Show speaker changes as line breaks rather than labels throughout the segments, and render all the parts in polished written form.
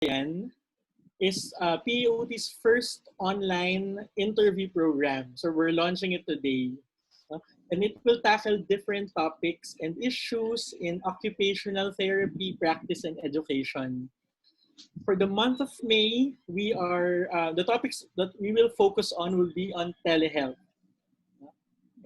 OTalakayan is PAOT's first online interview program. So we're launching it today. And it will tackle different topics and issues in occupational therapy, practice, and education. For the month of May, we are the topics that we will focus on will be on telehealth.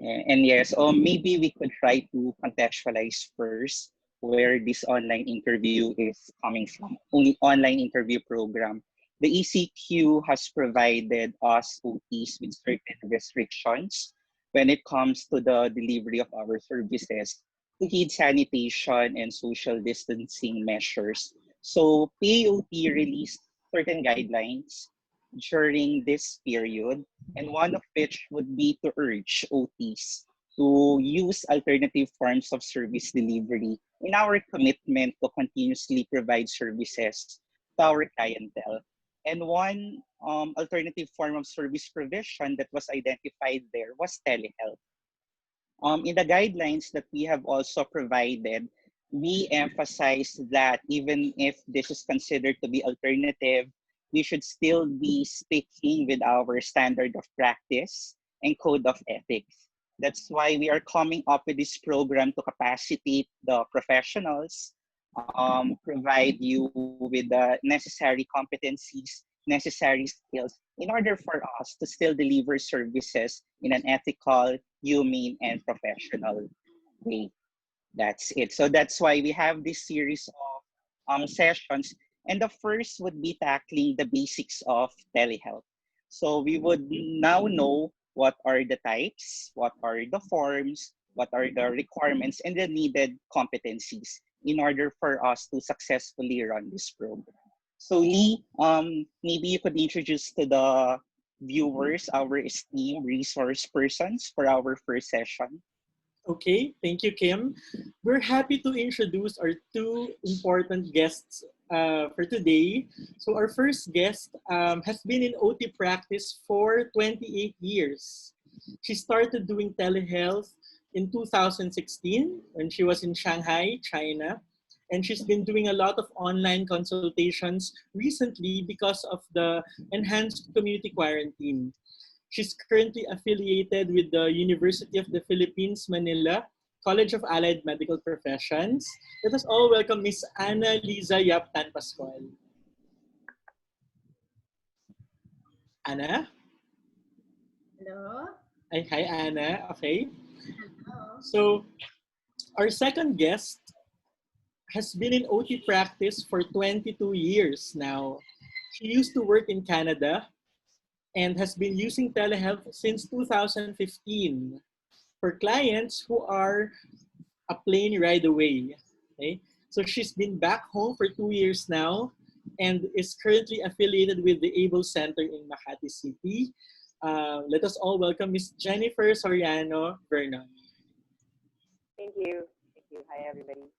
And yes, maybe we could try to contextualize first where this online interview is coming from. Only online interview program. The ECQ has provided us OTs with certain restrictions when it comes to the delivery of our services to heed sanitation and social distancing measures. So PAOT released certain guidelines during this period, and one of which would be to urge OTs to use alternative forms of service delivery in our commitment to continuously provide services to our clientele. And one alternative form of service provision that was identified there was telehealth. In the guidelines that we have also provided, we emphasize that even if this is considered to be alternative, we should still be sticking with our standard of practice and code of ethics. That's why we are coming up with this program to capacitate the professionals, provide you with the necessary competencies, necessary skills in order for us to still deliver services in an ethical, humane, and professional way. That's it. So that's why we have this series of sessions. And the first would be tackling the basics of telehealth. So we would now know what are the types, what are the forms, what are the requirements, and the needed competencies in order for us to successfully run this program. So Lee, maybe you could introduce to the viewers our esteemed resource persons for our first session.
Okay, thank you, Kim. We're happy to introduce our two important guests for today. So our first guest has been in OT practice for 28 years. She started doing telehealth in 2016 when she was in Shanghai, China. And she's been doing a lot of online consultations recently because of the enhanced community quarantine. She's currently affiliated with the University of the Philippines, Manila, College of Allied Medical Professions. Let us all welcome Miss Ana Liza Yaptan Pascual. Ana?
Hello?
Hi, Ana. Okay.
Hello.
So, our second guest has been in OT practice for 22 years now. She used to work in Canada and has been using telehealth since 2015 for clients who are a plane ride away. Okay? So she's been back home for 2 years now and is currently affiliated with the ABLE Center in Makati City. Let us all welcome Ms. Jennifer Soriano Vernon.
Thank you. Thank you. Hi, everybody.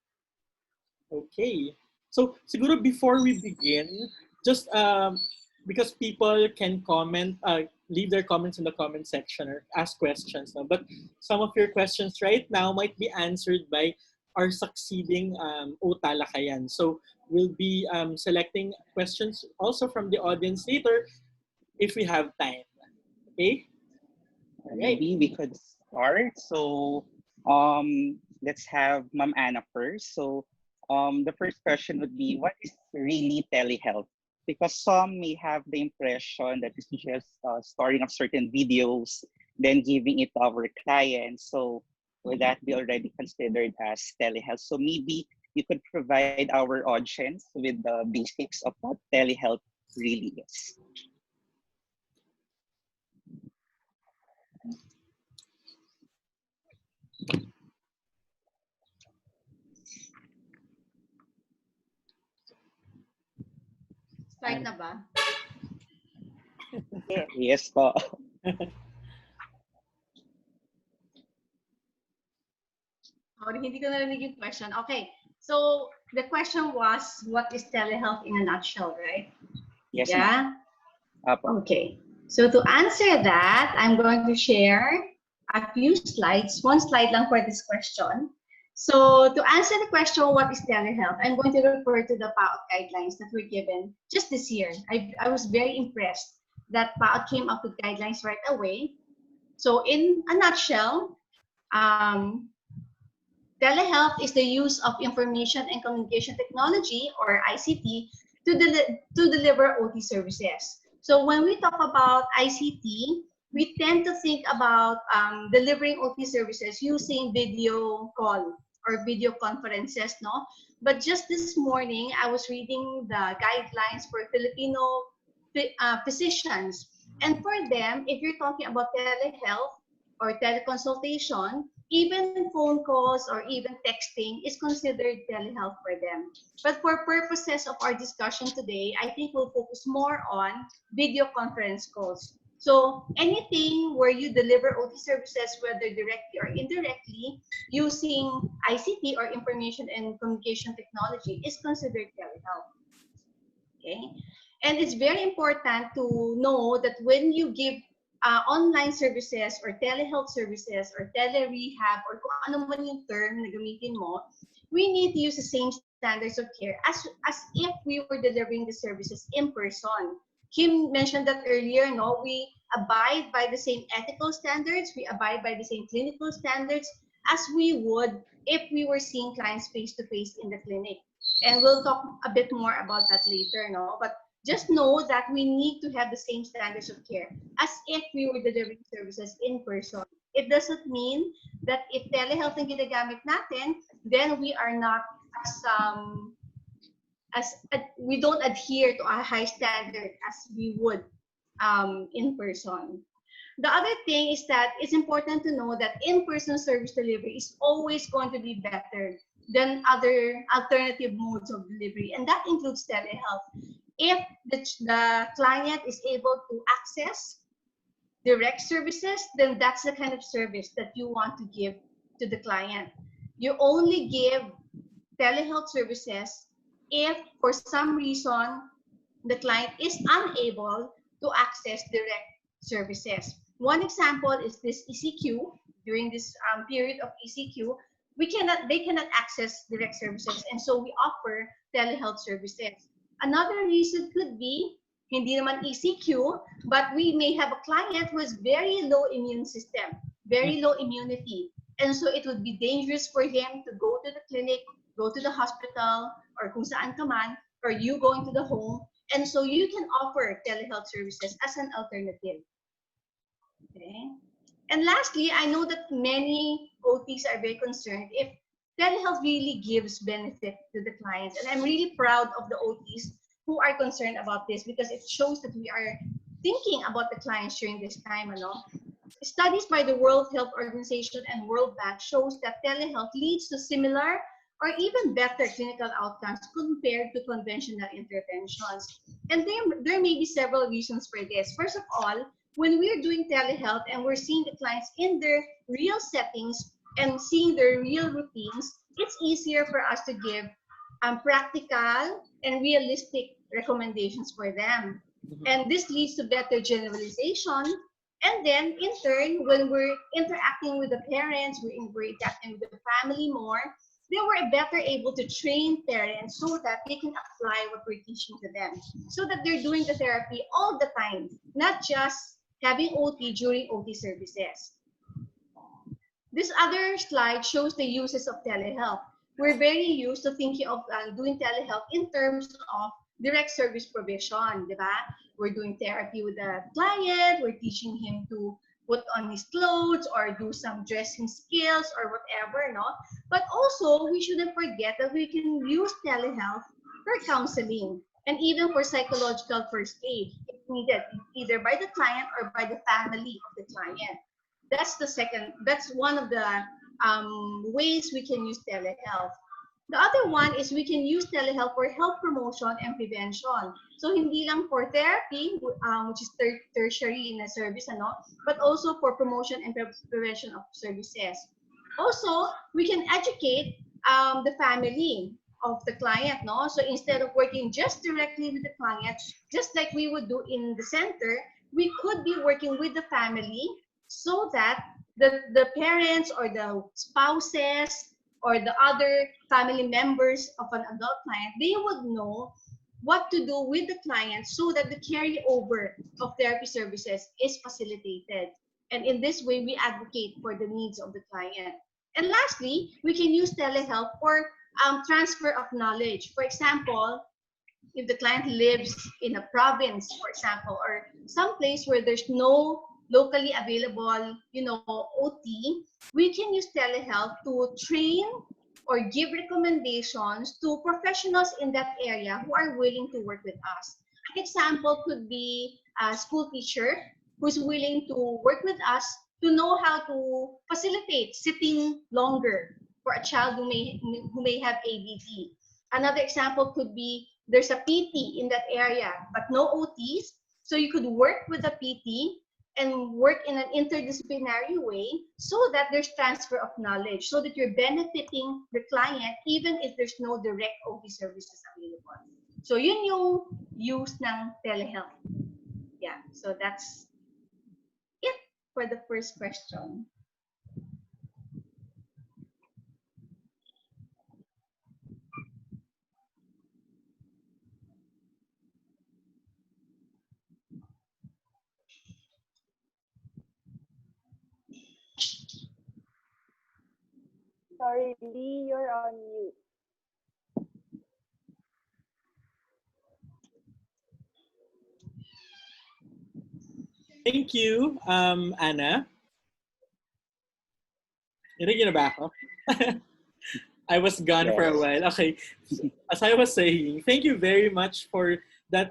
Okay. So siguro before we begin, just because people can comment, leave their comments in the comment section or ask questions. No? But some of your questions right now might be answered by our succeeding OTalakayan. So we'll be selecting questions also from the audience later if we have time. Okay?
Maybe we could start. So let's have Ma'am Anna first. So the first question would be, what is really telehealth? Because some may have the impression that it's just storing of certain videos, then giving it to our clients. So would that be already considered as telehealth? So maybe you could provide our audience with the basics of what telehealth really is.
Start na ba?
Yes.
Yes po.
Oh, hindi ko narinig yung question. Okay. So, the question was, what is telehealth in a nutshell, right?
Yes,
Yeah?
Apo.
Okay. So, to answer that, I'm going to share a few slides. One slide lang for this question. So to answer the question, what is telehealth? I'm going to refer to the PAOT guidelines that were given just this year. I was very impressed that PAOT came up with guidelines right away. So in a nutshell, telehealth is the use of information and communication technology, or ICT, to deliver OT services. So when we talk about ICT, we tend to think about delivering OT services using video call or video conferences, no? But just this morning, I was reading the guidelines for Filipino physicians. And for them, if you're talking about telehealth or teleconsultation, even phone calls or even texting is considered telehealth for them. But for purposes of our discussion today, I think we'll focus more on video conference calls. So anything where you deliver OT services, whether directly or indirectly, using ICT or information and communication technology is considered telehealth. Okay? And it's very important to know that when you give online services or telehealth services or tele-rehab or kung ano man yung term na gamitin mo, we need to use the same standards of care as if we were delivering the services in person. Kim mentioned that earlier, no? We abide by the same ethical standards, we abide by the same clinical standards as we would if we were seeing clients face-to-face in the clinic. And we'll talk a bit more about that later, no? But just know that we need to have the same standards of care as if we were delivering services in person. It doesn't mean that if telehealth ang ginagamit natin, then we are not we don't adhere to a high standard as we would in person. The other thing is that it's important to know that in-person service delivery is always going to be better than other alternative modes of delivery, and that includes telehealth. If the client is able to access direct services, then that's the kind of service that you want to give to the client. You only give telehealth services if for some reason the client is unable to access direct services. One example is this ECQ. During this period of ECQ, they cannot access direct services, and so we offer telehealth services. Another reason could be hindi naman ECQ, but we may have a client who has very low immune system, very low immunity, and so it would be dangerous for him to go to the clinic, go to the hospital, or kung saan ka man, or you going to the home, and so you can offer telehealth services as an alternative. Okay. And lastly, I know that many OTs are very concerned if telehealth really gives benefit to the clients. And I'm really proud of the OTs who are concerned about this because it shows that we are thinking about the clients during this time. Studies by the World Health Organization and World Bank shows that telehealth leads to similar or even better clinical outcomes compared to conventional interventions. And there may be several reasons for this. First of all, when we're doing telehealth and we're seeing the clients in their real settings and seeing their real routines, it's easier for us to give practical and realistic recommendations for them. And this leads to better generalization. And then, in turn, when we're interacting with the parents, we're interacting with the family more, then we're better able to train parents so that they can apply what we're teaching to them, so that they're doing the therapy all the time, not just having OT during OT services. This other slide shows the uses of telehealth. We're very used to thinking of doing telehealth in terms of direct service provision, di ba? We're doing therapy with the client, we're teaching him to put on his clothes or do some dressing skills or whatever, no? But also, we shouldn't forget that we can use telehealth for counseling and even for psychological first aid if needed, either by the client or by the family of the client. That's one of the ways we can use telehealth. The other one is we can use telehealth for health promotion and prevention. So hindi lang for therapy, which is tertiary in a service, but also for promotion and prevention of services. Also, we can educate the family of the client, no? So instead of working just directly with the client, just like we would do in the center, we could be working with the family so that the parents or the spouses or the other family members of an adult client, they would know what to do with the client so that the carryover of therapy services is facilitated. And in this way, we advocate for the needs of the client. And lastly, we can use telehealth for transfer of knowledge. For example, if the client lives in a province, for example, or some place where there's no locally available, OT, we can use telehealth to train or give recommendations to professionals in that area who are willing to work with us. An example could be a school teacher who's willing to work with us to know how to facilitate sitting longer for a child who may have ADD. Another example could be there's a PT in that area, but no OTs. So you could work with a PT and work in an interdisciplinary way so that there's transfer of knowledge, so that you're benefiting the client even if there's no direct OT services available. So yun yung use ng telehealth. Yeah, so that's it for the first question.
Sorry, Lee, you're on mute.
Thank you, Anna. Narinig na ba ako? I was gone for a
Yes.
while. Okay. As I was saying, thank you very much for that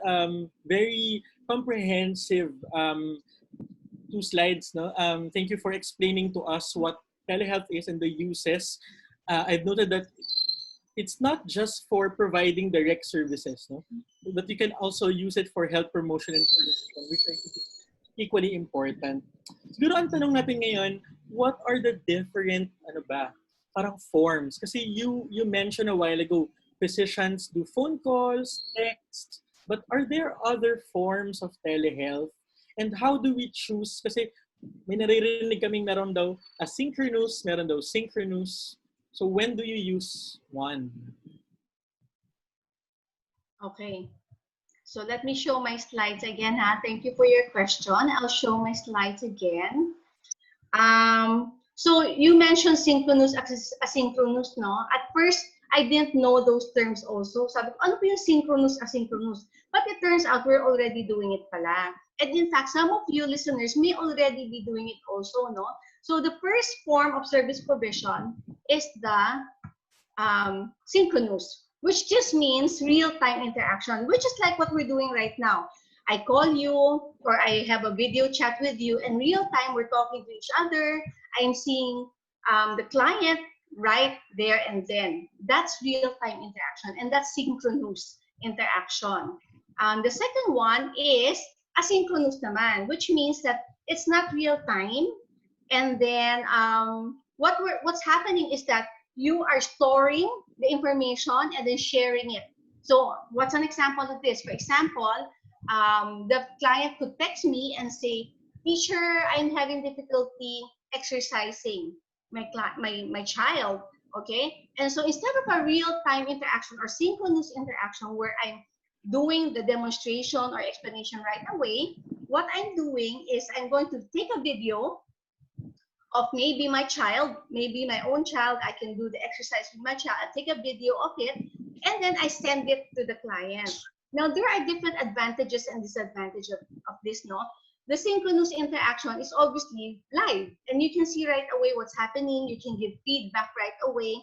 very comprehensive 2 slides. No? Thank you for explaining to us what telehealth is and the uses. I've noted that it's not just for providing direct services, no? But you can also use it for health promotion and prevention, which I think is equally important. Siguro ang tanong natin ngayon, what are the different, parang forms? Kasi you mentioned a while ago, physicians do phone calls, text, but are there other forms of telehealth? And how do we choose? Kasi may naririnig kaming meron daw asynchronous, meron daw synchronous. So when do you use one?
Okay. So let me show my slides again. Thank you for your question. I'll show my slides again. So you mentioned synchronous, asynchronous, no? At first, I didn't know those terms also. Sabi ko, ano po yung synchronous, asynchronous? But it turns out we're already doing it pala. And in fact, some of you listeners may already be doing it also, no? So the first form of service provision is the synchronous, which just means real-time interaction, which is like what we're doing right now. I call you or I have a video chat with you, and real time we're talking to each other. I'm seeing the client right there and then. That's real-time interaction, and that's synchronous interaction. The second one is asynchronous naman, which means that it's not real-time. And then what's happening is that you are storing the information and then sharing it. So what's an example of this? For example, the client could text me and say, "Teacher, I'm having difficulty exercising my child." Okay, and so instead of a real-time interaction or synchronous interaction where I'm doing the demonstration or explanation right away, what I'm doing is I'm going to take a video of maybe my child, maybe my own child. I can do the exercise with my child. I take a video of it, and then I send it to the client. Now, there are different advantages and disadvantages of this, no? The synchronous interaction is obviously live, and you can see right away what's happening. You can give feedback right away.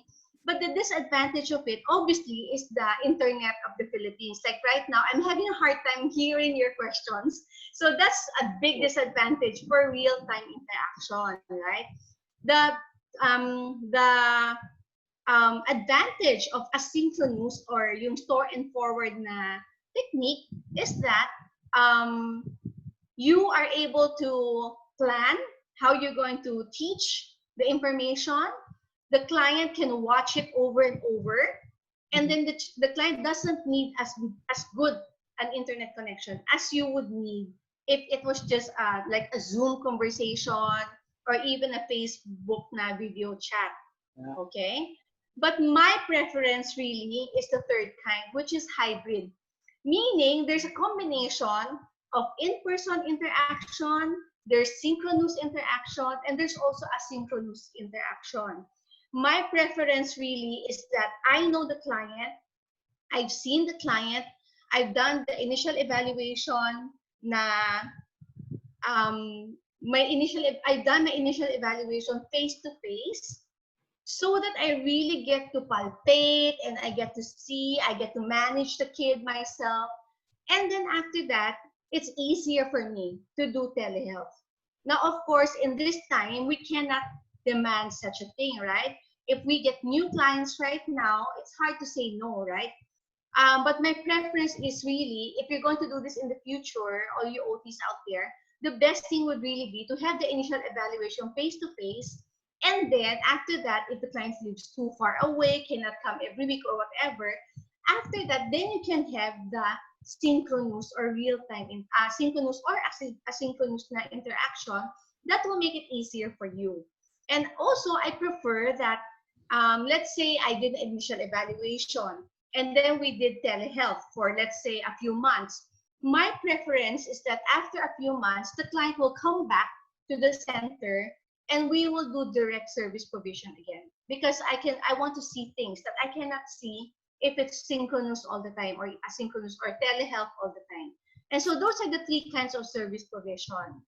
But the disadvantage of it, obviously, is the internet of the Philippines. Like right now, I'm having a hard time hearing your questions. So that's a big disadvantage for real-time interaction, right? The advantage of asynchronous or yung store and forward na technique is that you are able to plan how you're going to teach the information. The client can watch it over and over, and then the client doesn't need as good an internet connection as you would need if it was just like a Zoom conversation or even a Facebook na video chat. Okay, But my preference really is the third kind, which is hybrid. Meaning there's a combination of in-person interaction, there's synchronous interaction, and there's also asynchronous interaction. My preference really is that I know the client, I've seen the client, I've done the initial evaluation na I've done my initial evaluation face to face so that I really get to palpate and I get to see, I get to manage the kid myself. And then after that, it's easier for me to do telehealth. Now, of course, in this time, we cannot demand such a thing, right? If we get new clients right now, it's hard to say no, right? But my preference is really, if you're going to do this in the future, all you OTs out there, the best thing would really be to have the initial evaluation face to face. And then after that, if the client lives too far away, cannot come every week or whatever, after that, then you can have the synchronous or real-time, synchronous or asynchronous na interaction that will make it easier for you. And also, I prefer that, let's say I did initial evaluation and then we did telehealth for, let's say, a few months. My preference is that after a few months, the client will come back to the center and we will do direct service provision again. Because I want to see things that I cannot see if it's synchronous all the time or asynchronous or telehealth all the time. And so those are the three kinds of service provision.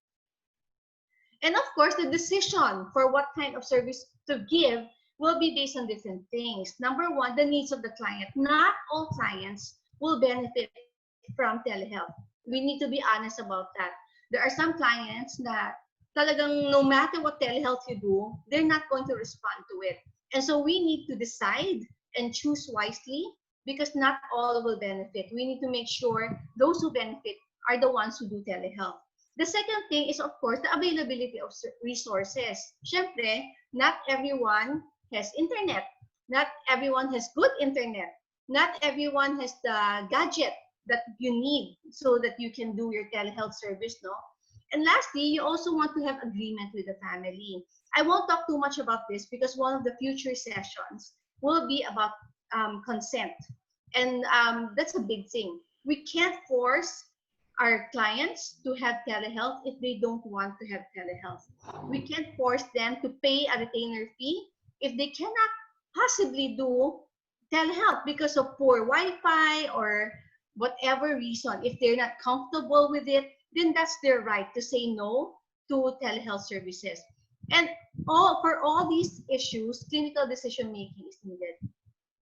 And of course, the decision for what kind of service to give will be based on different things. Number one, the needs of the client. Not all clients will benefit from telehealth. We need to be honest about that. There are some clients that talagang no matter what telehealth you do, they're not going to respond to it. And so we need to decide and choose wisely because not all will benefit. We need to make sure those who benefit are the ones who do telehealth. The second thing is, of course, the availability of resources. Syempre, not everyone has internet. Not everyone has good internet. Not everyone has the gadget that you need so that you can do your telehealth service, no? And lastly, you also want to have agreement with the family. I won't talk too much about this because one of the future sessions will be about consent. And that's a big thing. We can't force our clients to have telehealth if they don't want to have telehealth. We can't force them to pay a retainer fee if they cannot possibly do telehealth because of poor Wi-Fi or whatever reason. If they're not comfortable with it, then that's their right to say no to telehealth services. And for all these issues, clinical decision making is needed.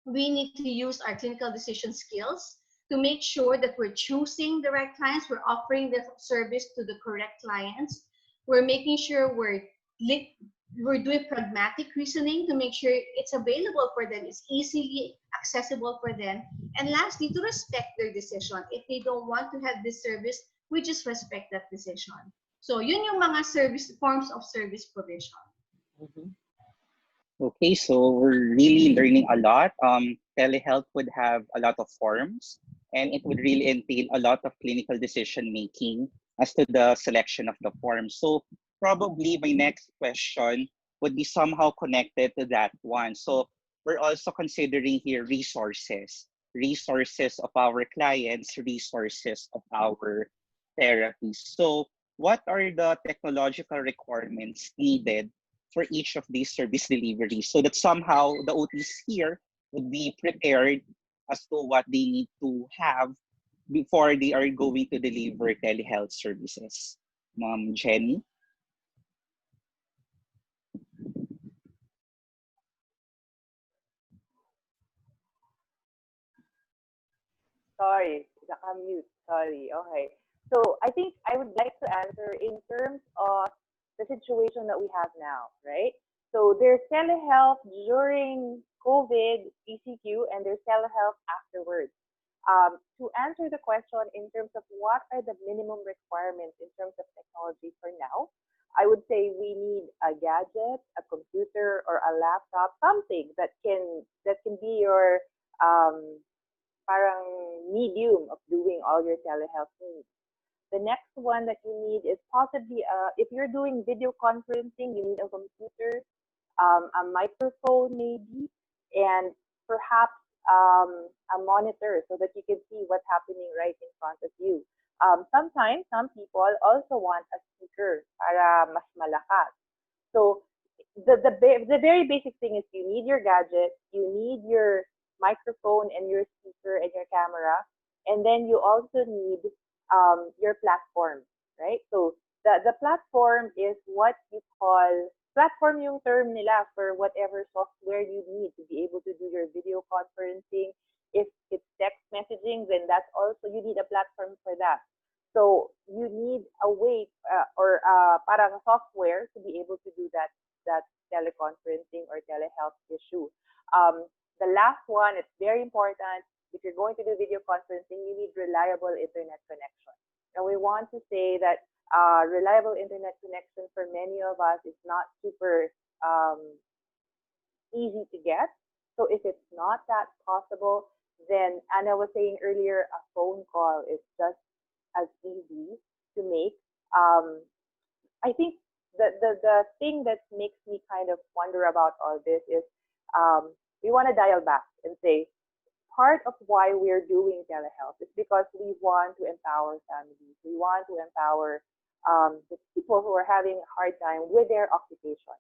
We need to use our clinical decision skills to make sure that we're choosing the right clients, we're offering the service to the correct clients, we're making sure we're doing pragmatic reasoning to make sure it's available for them, it's easily accessible for them, and lastly, to respect their decision. If they don't want to have this service, we just respect that decision. So yun yung mga forms of service provision.
Mhm.
Okay, so we're really learning a lot. Telehealth would have a lot of forms, and it would really entail a lot of clinical decision making as to the selection of the form. So probably my next question would be somehow connected to that one. So we're also considering here resources of our clients, resources of our therapies. So what are the technological requirements needed for each of these service deliveries so that somehow the OTs here would be prepared as to what they need to have before they are going to deliver telehealth services? Ma'am Jenny?
Sorry, naka-mute. Sorry. Okay. So I think I would like to answer in terms of the situation that we have now, right? So there's telehealth during COVID, PCQ, and there's telehealth afterwards. To answer the question in terms of what are the minimum requirements in terms of technology for now, I would say we need a gadget, a computer, or a laptop, something that can be your um, parang medium of doing all your telehealth needs. The next one that you need is possibly, if you're doing video conferencing, you need a computer, a microphone maybe, and perhaps a monitor so that you can see what's happening right in front of you. Sometimes some people also want a speaker para mas malakas. So the very basic thing is you need your gadget, you need your microphone and your speaker and your camera, and then you also need your platform, right? So the platform is what you call platform yung term nila for whatever software you need to be able to do your video conferencing. If it's text messaging, then that's also you need a platform for that. So you need a way or parang software to be able to do that teleconferencing or telehealth issue. The last one, it's very important. If you're going to do video conferencing, you need reliable internet connection. And we want to say that reliable internet connection for many of us is not super easy to get. So if it's not that possible, then Anna was saying earlier, a phone call is just as easy to make. I think the thing that makes me kind of wonder about all this is we want to dial back and say part of why we're doing telehealth is because we want to empower families. We want to empower the people who are having a hard time with their occupation.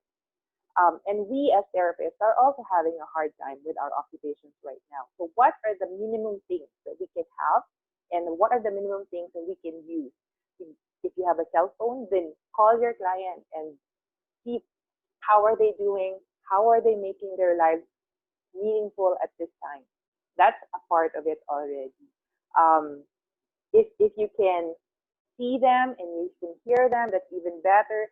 And we as therapists are also having a hard time with our occupations right now. So what are the minimum things that we can have and what are the minimum things that we can use? If you have a cell phone, then call your client and see how are they doing, how are they making their lives meaningful at this time. That's a part of it already. If you can see them and you can hear them, that's even better.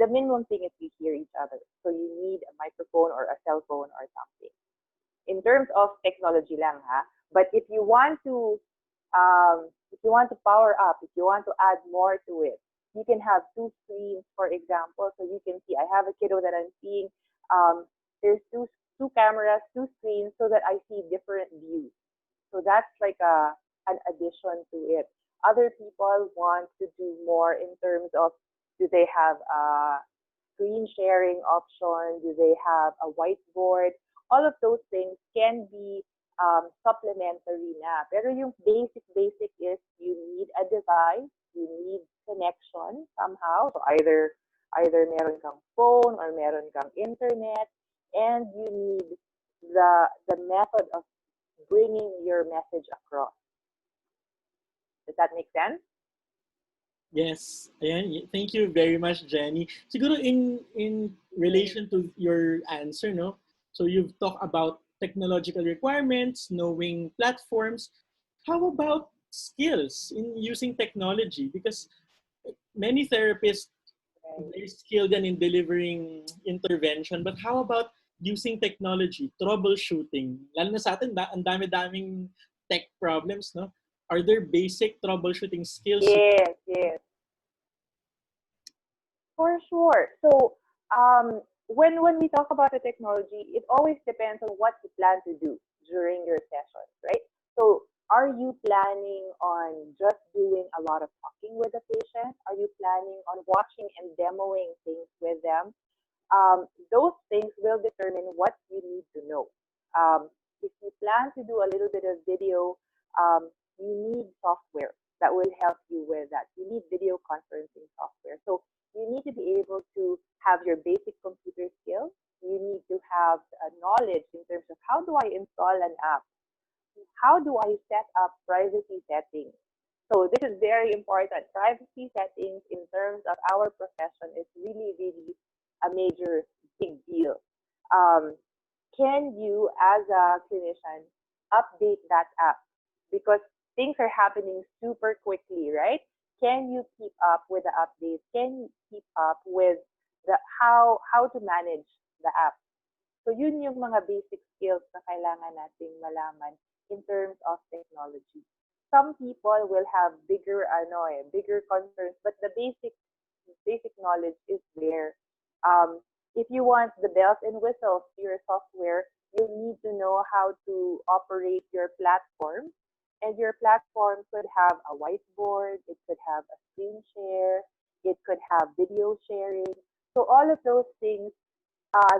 The minimum thing is you hear each other. So you need a microphone or a cell phone or something. In terms of technology lang ha, but if you want to power up, if you want to add more to it, you can have two screens, for example, so you can see. I have a kiddo that I'm seeing. There's two cameras, two screens, so that I see different views. So that's like an addition to it. Other people want to do more in terms of, do they have a screen sharing option? Do they have a whiteboard? All of those things can be supplementary na. Pero yung basic is you need a device, you need connection somehow. So either meron kang phone or meron kang internet, and you need the method of bringing your message across. Does that make sense?
Yes. Ayan. Thank you very much, Jenny. Siguro in relation to your answer, no? So you've talked about technological requirements, knowing platforms. How about skills in using technology? Because many therapists, they're skilled in delivering intervention, but how about using technology, troubleshooting? Lalo na sa atin, ang dami-daming tech problems, no? Are there basic troubleshooting skills?
Yes. For sure. So when we talk about the technology, it always depends on what you plan to do during your sessions, right? So are you planning on just doing a lot of talking with the patient? Are you planning on watching and demoing things with them? Those things will determine what you need to know. If you plan to do a little bit of video, you need software that will help you with that. You need video conferencing software. So you need to be able to have your basic computer skills. You need to have knowledge in terms of how do I install an app? How do I set up privacy settings? So this is very important. Privacy settings in terms of our profession is really, really a major big deal. Can you, as a clinician, update that app? Because things are happening super quickly, right? Can you keep up with the updates? Can you keep up with the how to manage the app? So yun yung mga basic skills na kailangan nating malaman in terms of technology. Some people will have bigger concerns, but the basic knowledge is there. If you want the bells and whistles to your software, you need to know how to operate your platform. And your platform could have a whiteboard, it could have a screen share, it could have video sharing. So all of those things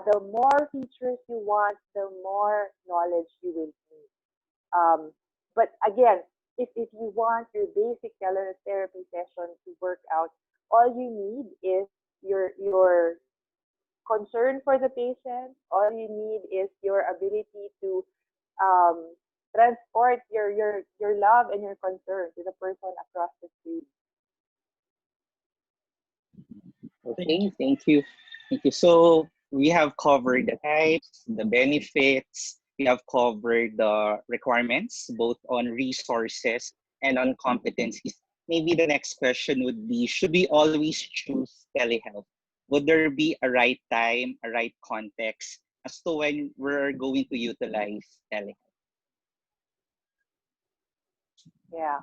the more features you want, the more knowledge you will need. But again, if you want your basic teletherapy session to work out, all you need is your concern for the patient. All you need is your ability to um, transport your love and your concern to the person across the street.
Okay, thank you. Thank you. So we have covered the types, the benefits, we have covered the requirements, both on resources and on competencies. Maybe the next question would be, should we always choose telehealth? Would there be a right time, a right context as to when we're going to utilize telehealth?
Yeah.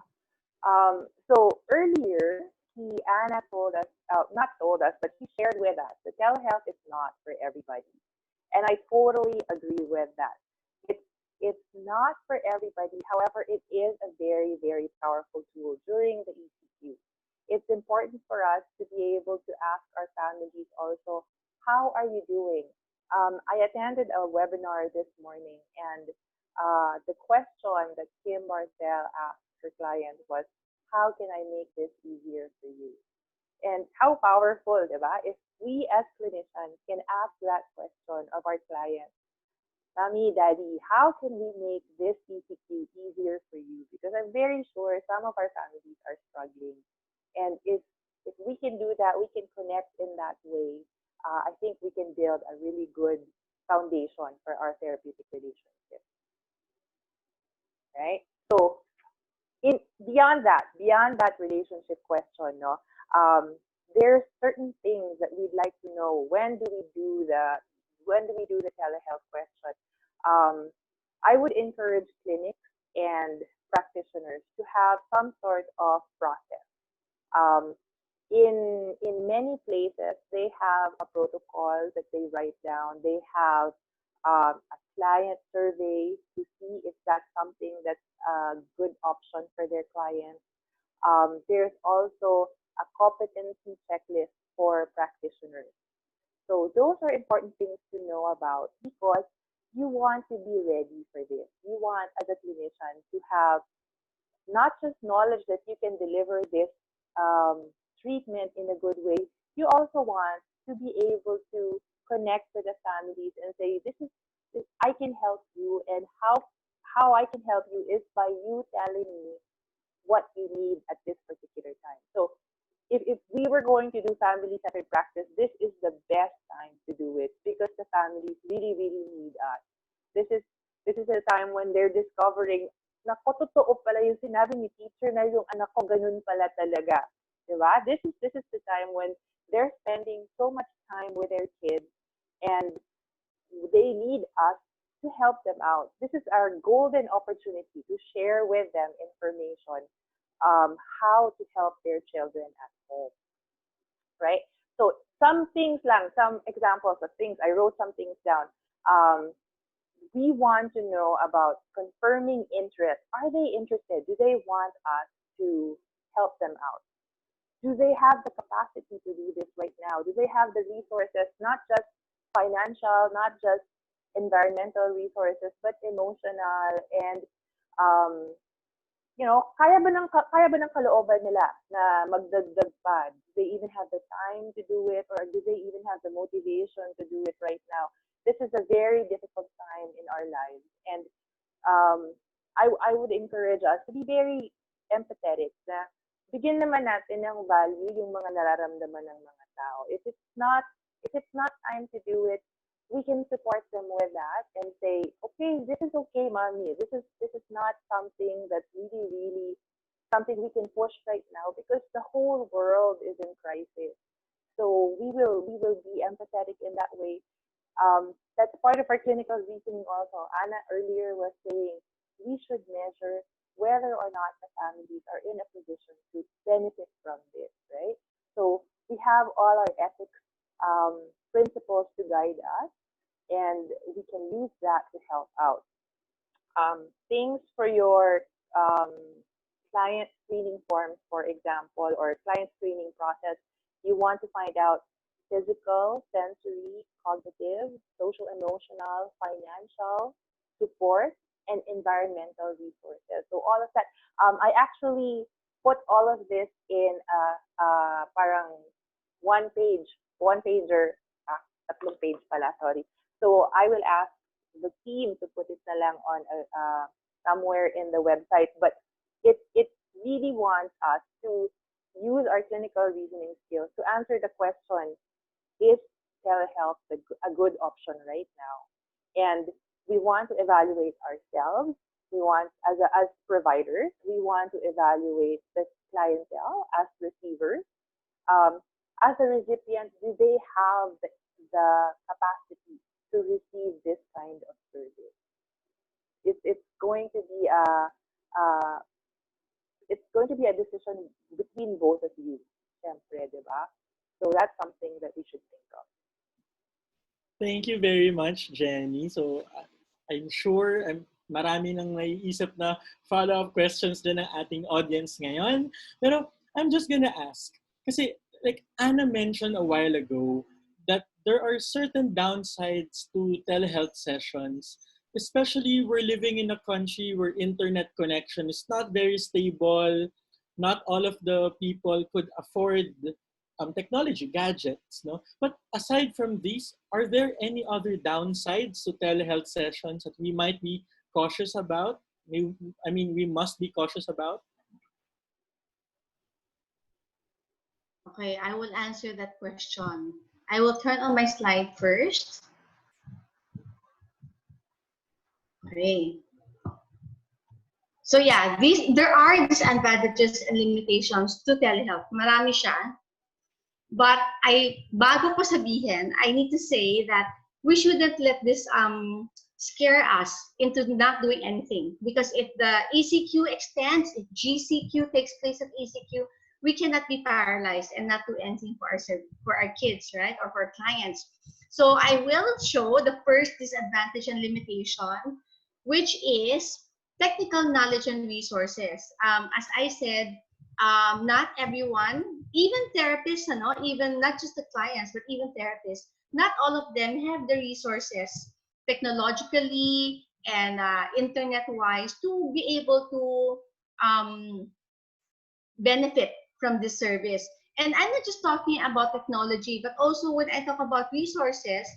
So earlier, Anna told us, not told us, but she shared with us that telehealth is not for everybody. And I totally agree with that. It's, it's not for everybody. However, it is a very, very powerful tool during the ECQ. It's important for us to be able to ask our families also, how are you doing? I attended a webinar this morning, and the question that Kim Marcel asked her client was, how can I make this easier for you? And how powerful, diba? If we as clinicians can ask that question of our clients, Mommy, Daddy, how can we make this ECQ easier for you? Because I'm very sure some of our families are struggling. And if we can do that, we can connect in that way. I think we can build a really good foundation for our therapeutic relationship, right? So beyond that relationship question, no, there's certain things that we'd like to know. When do we do the telehealth question? I would encourage clinics and practitioners to have some sort of process. Um, in many places, they have a protocol that they write down. They have a client survey to see if that's something that's a good option for their clients. There's also a competency checklist for practitioners. So those are important things to know about because you want to be ready for this. You want, as a clinician, to have not just knowledge that you can deliver this treatment in a good way. You also want to be able to connect with the families and say, this I can help you, and how I can help you is by you telling me what you need at this particular time. So if we were going to do family-centered practice, this is the best time to do it because the families really, really need us. This is a time when they're discovering, naku, totoo pala yung sinabi ni teacher na yung anak ko ganun pala talaga. Diba? This is the time when they're spending so much time with their kids and they need us to help them out. This is our golden opportunity to share with them information, how to help their children at home, right? So some things lang, some examples of things, I wrote some things down. We want to know about confirming interest. Are they interested? Do they want us to help them out? Do they have the capacity to do this right now? Do they have the resources, not just financial, not just environmental resources, but emotional and kaya ba ng kalooban nila na magdagdag pa? Do they even have the time to do it, or do they even have the motivation to do it right now? This is a very difficult time in our lives, and I would encourage us to be very empathetic na bigyan naman natin ng value yung mga nararamdaman ng mga tao. If it's not time to do it, we can support them with that and say, okay, this is okay, mommy. This is not something that's really something we can push right now because the whole world is in crisis. So we will be empathetic in that way. That's part of our clinical reasoning also. Anna earlier was saying we should measure whether or not the families are in a position to benefit from this, right? So we have all our ethics principles to guide us, and we can use that to help out. Things for your client screening forms, for example, or client screening process, you want to find out physical, sensory, cognitive, social, emotional, financial support, and environmental resources. So all of that, I actually put all of this in parang one pager, tatlong page pala, sorry. So I will ask the team to put it na lang on somewhere in the website, but it really wants us to use our clinical reasoning skills to answer the question, is telehealth a good option right now? And we want to evaluate ourselves. We want, as providers, we want to evaluate the clientele as receivers. As a recipient, do they have the capacity to receive this kind of service? It's going to be a decision between both of you, syempre, diba? So that's something that we should think of.
Thank you very much, Jenny. So I'm sure marami nang naiisip na follow-up questions din ng ating audience ngayon. Pero I'm just gonna ask, kasi like Anna mentioned a while ago that there are certain downsides to telehealth sessions, especially we're living in a country where internet connection is not very stable. Not all of the people could afford technology, gadgets, no? But aside from these, are there any other downsides to telehealth sessions that we might be cautious about? We must be cautious about?
Okay, I will answer that question. I will turn on my slide first. Okay. So yeah, there are disadvantages and limitations to telehealth. Marami siya. But bago ko sabihin, I need to say that we shouldn't let this scare us into not doing anything. Because if the ECQ extends, if GCQ takes place at ECQ, we cannot be paralyzed and not do anything for our kids, right? Or for our clients. So I will show the first disadvantage and limitation, which is technical knowledge and resources. As I said, not everyone, even therapists, even not just the clients, but even therapists, not all of them have the resources technologically and internet-wise to be able to benefit from this service. And I'm not just talking about technology, but also when I talk about resources,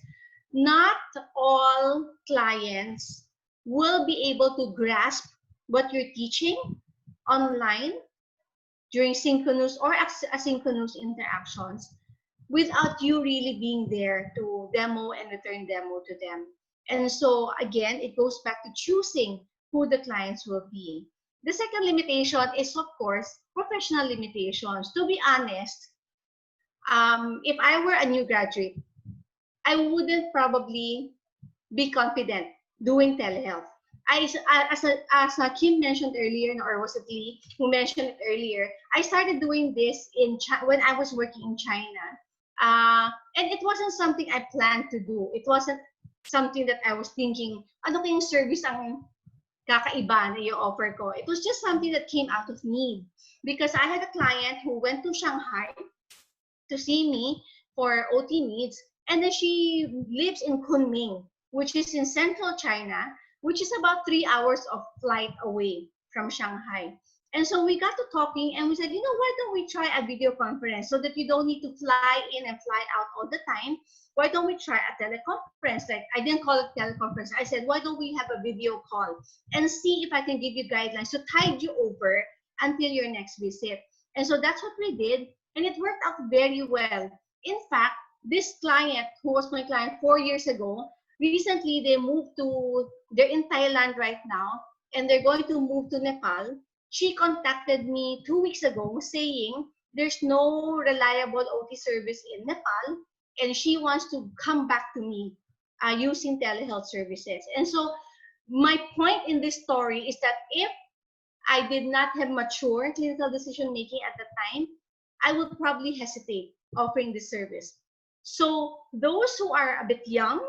not all clients will be able to grasp what you're teaching online during synchronous or asynchronous interactions without you really being there to demo and return demo to them. And so again, it goes back to choosing who the clients will be. The second limitation is, of course, professional limitations. To be honest, if I were a new graduate, I wouldn't probably be confident doing telehealth. As Kim mentioned earlier, or was it Lee who mentioned it earlier, I started doing this when I was working in China. And it wasn't something I planned to do. It wasn't something that I was thinking, ano kayong service ang kakaiba na i-offer ko. It was just something that came out of need. Because I had a client who went to Shanghai to see me for OT needs, and then she lives in Kunming, which is in central China, which is about 3 hours of flight away from Shanghai. And so we got to talking and we said, why don't we try a video conference so that you don't need to fly in and fly out all the time? Why don't we try a teleconference? Like, I didn't call it teleconference. I said, why don't we have a video call and see if I can give you guidelines to tide you over until your next visit. And so that's what we did. And it worked out very well. In fact, this client, who was my client 4 years ago, recently they're in Thailand right now, and they're going to move to Nepal. She contacted me 2 weeks ago saying there's no reliable OT service in Nepal, and she wants to come back to me using telehealth services. And so my point in this story is that if I did not have mature clinical decision-making at the time, I would probably hesitate offering this service. So those who are a bit young,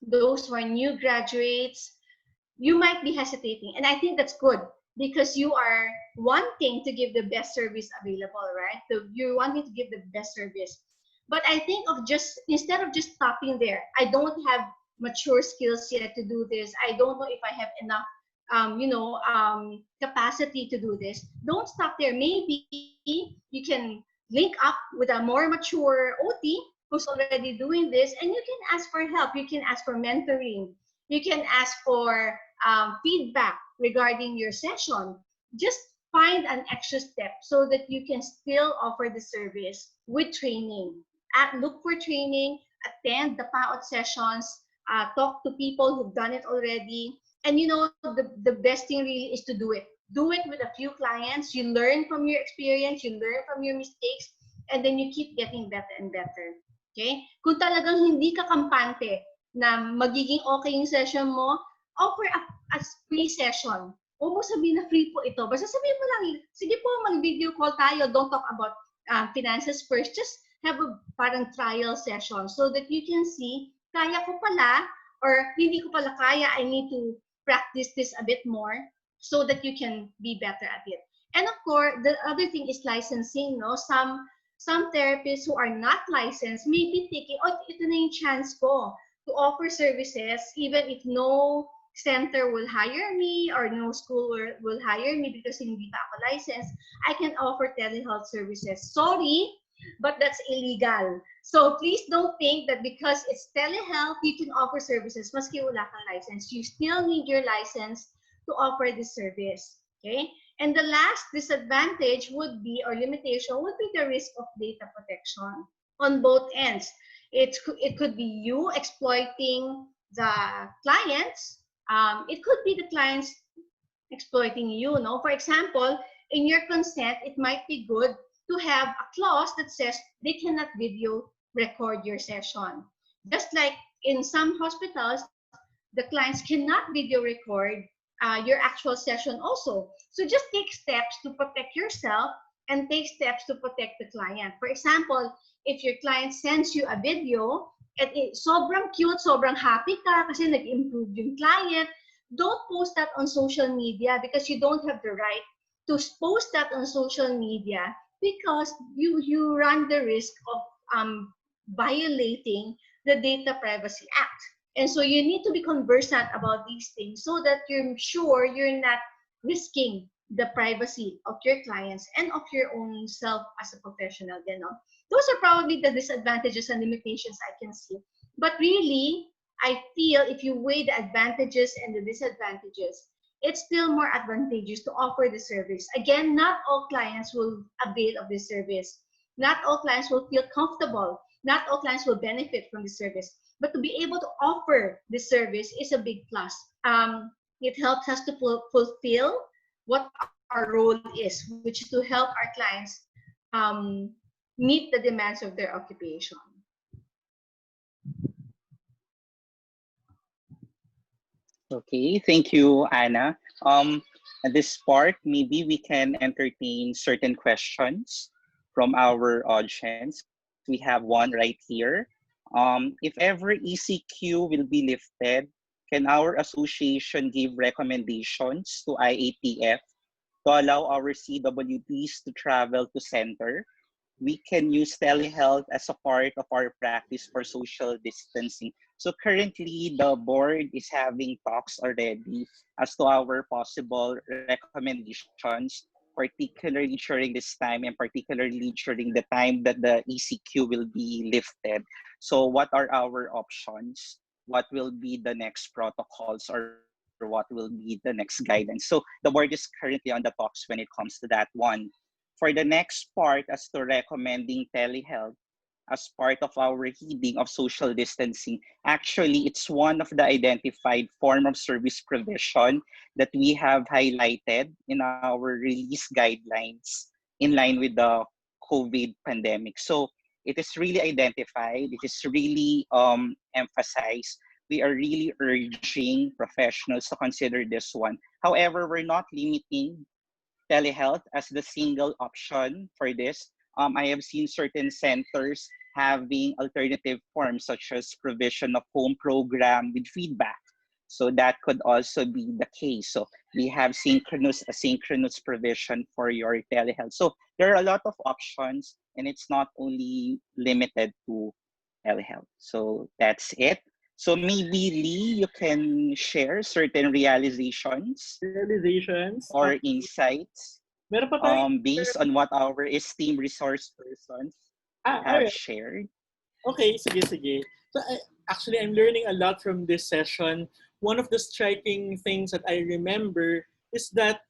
those who are new graduates, you might be hesitating. And I think that's good because you are wanting to give the best service available, right? So you're wanting to give the best service. But I think of just, instead of just stopping there, I don't have mature skills yet to do this. I don't know if I have enough, capacity to do this. Don't stop there. Maybe you can link up with a more mature OT who's already doing this, and you can ask for help. You can ask for mentoring. You can ask for feedback regarding your session. Just find an extra step so that you can still offer the service with training. Look for training, attend the PAOT sessions, talk to people who've done it already. And the best thing really is to do it. Do it with a few clients. You learn from your experience, you learn from your mistakes, and then you keep getting better and better. Okay? Kung talagang hindi ka kampante na magiging okay yung session mo, offer a free session. Huwag mo sabihin na free po ito. Basta sabihin mo lang, sige po, mag-video call tayo. Don't talk about finances first. Just have a parang trial session so that you can see, kaya ko pala, or hindi ko pala kaya, I need to practice this a bit more so that you can be better at it. And of course, the other thing is licensing. No, some therapists who are not licensed may be thinking, oh, ito na yung chance ko to offer services, even if no center will hire me or no school will hire me because hindi pa ako licensed. I can offer telehealth services. Sorry, but that's illegal. So please don't think that because it's telehealth, you can offer services maski wala kang license. You still need your license to offer this service. Okay? And the last disadvantage would be, or limitation, would be the risk of data protection on both ends. It could be you exploiting the clients. It could be the clients exploiting you. No? For example, in your consent, it might be good to have a clause that says they cannot video record your session. Just like in some hospitals, the clients cannot video record your actual session also. So just take steps to protect yourself and take steps to protect the client. For example, if your client sends you a video at sobrang cute, sobrang happy ka kasi nag-improve yung client, don't post that on social media because you don't have the right to post that on social media because you run the risk of violating the Data Privacy Act. And so you need to be conversant about these things so that you're sure you're not risking the privacy of your clients and of your own self as a professional. Those are probably the disadvantages and limitations I can see. But really, I feel if you weigh the advantages and the disadvantages, it's still more advantageous to offer the service. Again, not all clients will avail of this service. Not all clients will feel comfortable. Not all clients will benefit from the service. But to be able to offer this service is a big plus. It helps us to fulfill what our role is, which is to help our clients meet the demands of their occupation.
Okay, thank you, Anna. At this part, maybe we can entertain certain questions from our audience. We have one right here. If ever ECQ will be lifted, can our association give recommendations to IATF to allow our CWTs to travel to center? We can use telehealth as a part of our practice for social distancing. So currently, the board is having talks already as to our possible recommendations, particularly during this time and particularly during the time that the ECQ will be lifted. So what are our options? What will be the next protocols or what will be the next guidance? So the board is currently on the talks when it comes to that one. For the next part, as to recommending telehealth as part of our heeding of social distancing, actually, it's one of the identified form of service provision that we have highlighted in our release guidelines in line with the COVID pandemic. So it is really identified, it is really emphasized. We are really urging professionals to consider this one. However, we're not limiting telehealth as the single option for this. I have seen certain centers having alternative forms such as provision of home program with feedback. So that could also be the case. So We have synchronous, asynchronous provision for your telehealth. So there are a lot of options, and it's not only limited to telehealth. So that's it. So maybe Lee, you can share certain realizations
Realizations.
or insights
Meron pa tayo.
based on what our esteemed resource persons have
Alright.
shared.
Okay, sige, sige. So actually, I'm learning a lot from this session. One of the striking things that I remember is that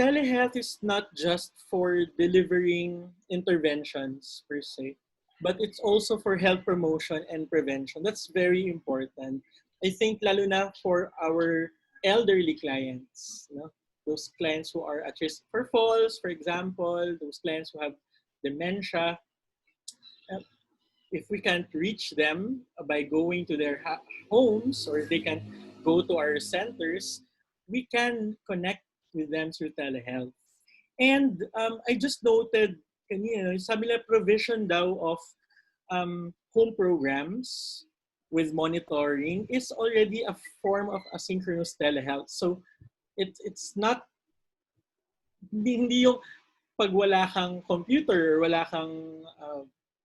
telehealth is not just for delivering interventions per se, but it's also for health promotion and prevention. That's very important. I think lalo na for our elderly clients, you know, those clients who are at risk for falls, for example, those clients who have dementia, uh, if we can't reach them by going to their homes or they can go to our centers, we can connect with them through telehealth. And I just noted, kanina, sabi nila provision daw of home programs with monitoring is already a form of asynchronous telehealth. So it's not, hindi yung pag wala kang computer or wala kang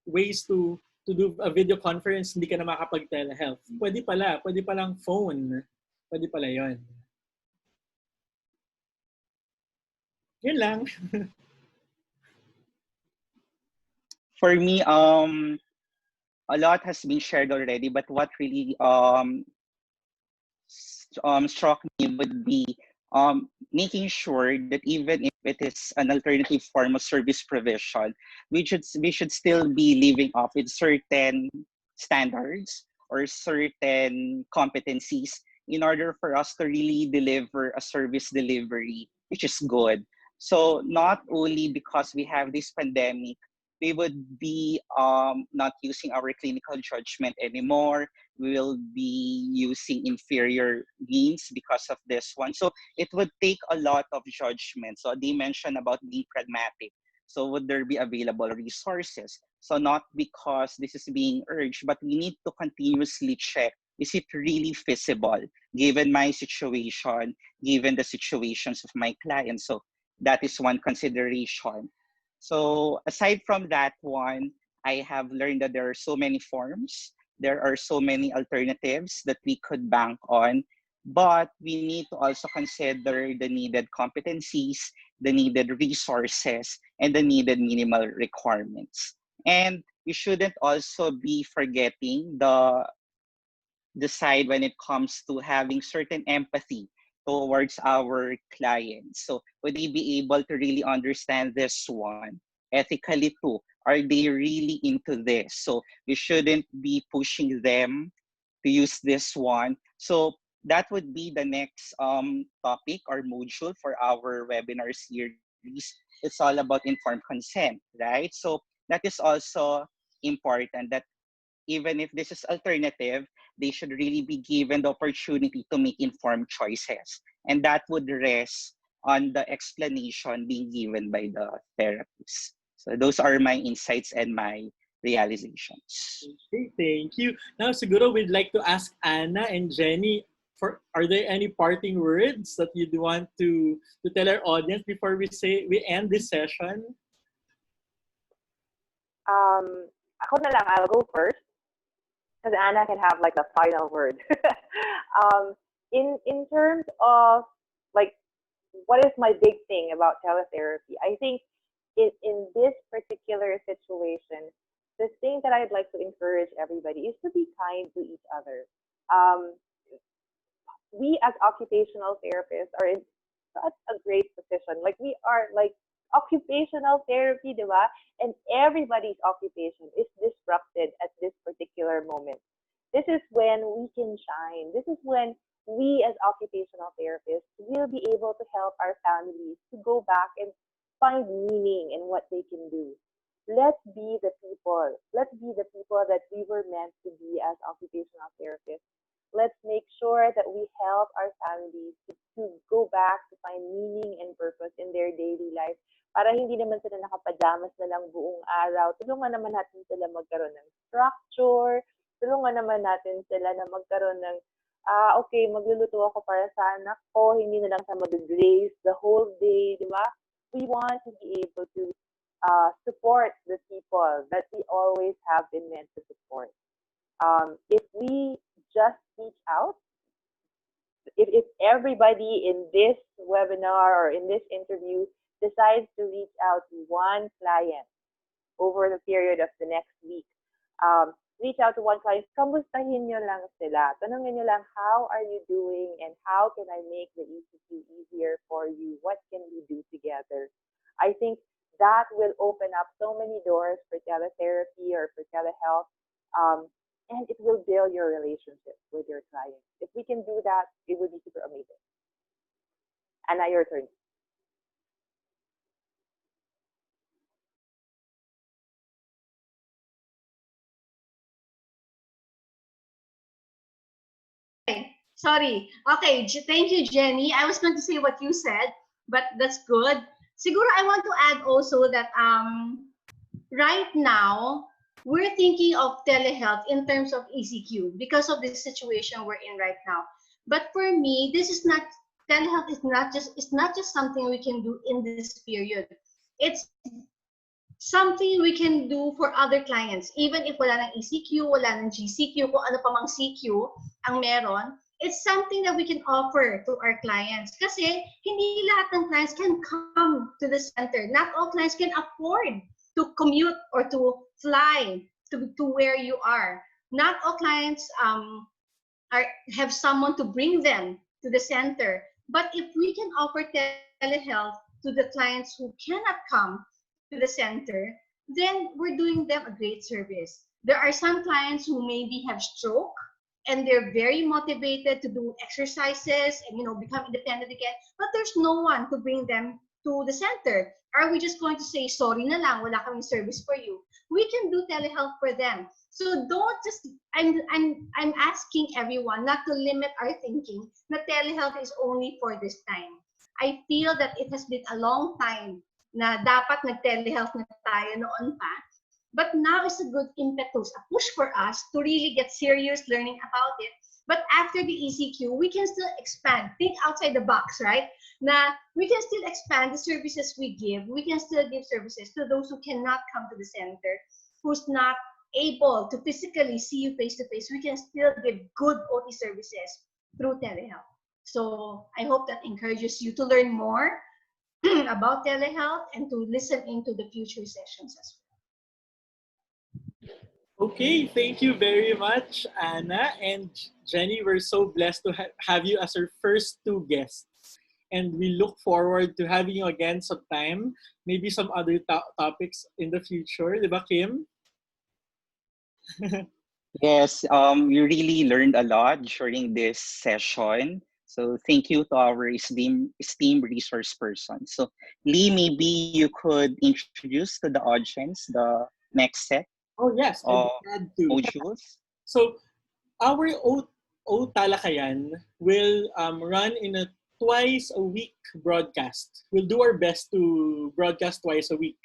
ways to do a video conference, hindi ka na makapag-telehealth. Pwede palang phone. Pwede pala yon. Yun lang.
For me, a lot has been shared already, but what really struck me would be making sure that even if it is an alternative form of service provision, we should still be living up with certain standards or certain competencies in order for us to really deliver a service delivery which is good. So not only because we have this pandemic, we would be not using our clinical judgment anymore. We will be using inferior means because of this one. So it would take a lot of judgment. So they mentioned about being pragmatic. So would there be available resources? So not because this is being urged, but we need to continuously check, is it really feasible given my situation, given the situations of my clients? So that is one consideration. So aside from that one, I have learned that there are so many forms, there are so many alternatives that we could bank on, but we need to also consider the needed competencies, the needed resources, and the needed minimal requirements. And we shouldn't also be forgetting the side when it comes to having certain empathy towards our clients. So would they be able to really understand this one ethically too? Are they really into this? So we shouldn't be pushing them to use this one. So that would be the next topic or module for our webinar series. It's all about informed consent, right? So that is also important that even if this is alternative, they should really be given the opportunity to make informed choices. And that would rest on the explanation being given by the therapist. So those are my insights and my realizations.
Okay, thank you. Now, siguro we'd like to ask Anna and Jenny, are there any parting words that you'd want to tell our audience before we end this session?
Ako na lang, I'll go first. Because Anna can have like the final word. In terms of like what is my big thing about teletherapy, I think in this particular situation, the thing that I'd like to encourage everybody is to be kind to each other. We as occupational therapists are in such a great position. Like we are like occupational therapy, diba? And everybody's occupation is disrupted at this particular moment. This is when we can shine. This is when we as occupational therapists will be able to help our families to go back and find meaning in what they can do. Let's be the people. Let's be the people that we were meant to be as occupational therapists. Let's make sure that we help our families to go back to find meaning and purpose in their daily life para hindi naman sila nakapajamas na lang buong araw. Tulungan naman natin sila magkaroon ng structure. Tulungan naman natin sila na magkaroon ng okay, magluluto ako para sa anak ko, hindi na lang siya mag-graze the whole day, di ba? We want to be able to support the people that we always have been meant to support. If we just reach out, if everybody in this webinar or in this interview decides to reach out to one client over the period of the next week, reach out to one client, kamustahin nyo lang sila. Tanungin nyo lang, how are you doing and how can I make the ECQ easier for you? What can we do together? I think that will open up so many doors for teletherapy or for telehealth, and it will build your relationship with your clients. If we can do that, it would be super amazing. And now your turn.
Sorry. Okay, thank you, Jenny. I was going to say what you said, but that's good. Siguro I want to add also that right now we're thinking of telehealth in terms of ECQ because of the situation we're in right now. But for me, this is not telehealth is not just something we can do in this period. It's something we can do for other clients. Even if wala ng ECQ, wala ng GCQ, kung ano pa mang CQ ang meron, it's something that we can offer to our clients. Kasi hindi lahat ng clients can come to the center. Not all clients can afford to commute or to fly to where you are. Not all clients have someone to bring them to the center. But if we can offer telehealth to the clients who cannot come to the center, then we're doing them a great service. There are some clients who maybe have stroke and they're very motivated to do exercises and become independent again, but there's no one to bring them to the center. Are we just going to say, sorry na lang, wala kaming service for you? We can do telehealth for them. So don't just, I'm asking everyone not to limit our thinking that telehealth is only for this time. I feel that it has been a long time na dapat nag-telehealth na tayo noon pa. But now is a good impetus, a push for us to really get serious learning about it. But after the ECQ, we can still expand, think outside the box, right? Na we can still expand the services we give. We can still give services to those who cannot come to the center, who's not able to physically see you face to face. We can still give good OT services through telehealth. So I hope that encourages you to learn more about telehealth and to listen into the future sessions as well.
Okay, thank you very much, Anna and Jenny. We're so blessed to have you as our first two guests. And we look forward to having you again sometime. Maybe some other topics in the future. Di ba, Kim?
Yes, we really learned a lot during this session. So thank you to our esteemed resource person. So Lee, maybe you could introduce to the audience the next set
Oh, yes.
of
I'd glad to.
modules.
So our OTalakayan will run in a twice a week broadcast. We'll do our best to broadcast twice a week.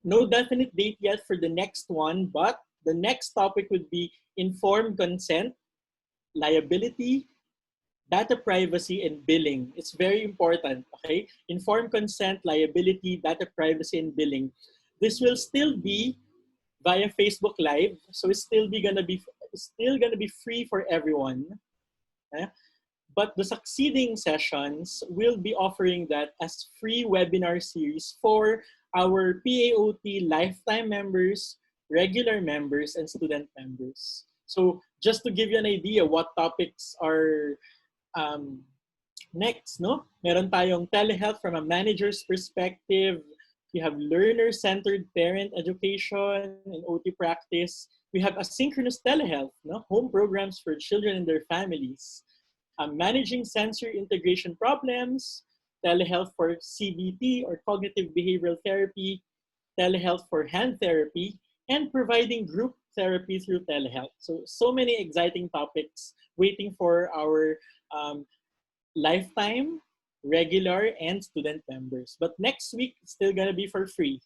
No definite date yet for the next one, but the next topic would be informed consent, liability, data privacy, and billing. It's very important, okay? Informed consent, liability, data privacy, and billing. This will still be via Facebook Live, so it's still gonna be free for everyone. But the succeeding sessions will be offering that as free webinar series for our PAOT lifetime members, regular members, and student members. So just to give you an idea what topics are next, no? Meron tayong telehealth from a manager's perspective. We have learner-centered parent education and OT practice. We have asynchronous telehealth, no? Home programs for children and their families. Managing sensory integration problems, telehealth for CBT or cognitive behavioral therapy, telehealth for hand therapy, and providing group therapy through telehealth. So many exciting topics waiting for our lifetime, regular, and student members. But next week, it's still gonna be for free.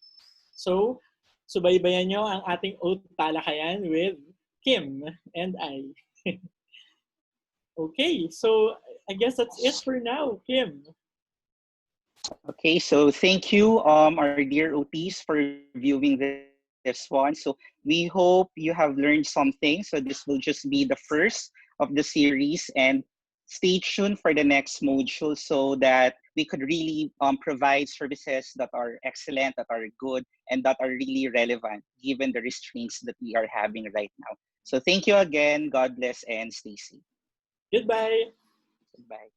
So, subaybayan nyo ang ating OTalakayan with Kim and I. Okay, so I guess that's it for now, Kim.
Okay, so thank you, our dear OTs, for viewing this one. So we hope you have learned something. So this will just be the first of the series, and stay tuned for the next module so that we could really provide services that are excellent, that are good, and that are really relevant given the restraints that we are having right now. So thank you again. God bless and stay safe.
Goodbye.
Goodbye.